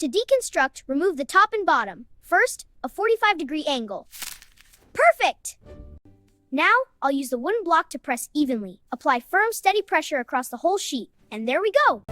To deconstruct, remove the top and bottom. First, a 45-degree angle. Perfect! Now, I'll use the wooden block to press evenly. Apply firm, steady pressure across the whole sheet. And there we go!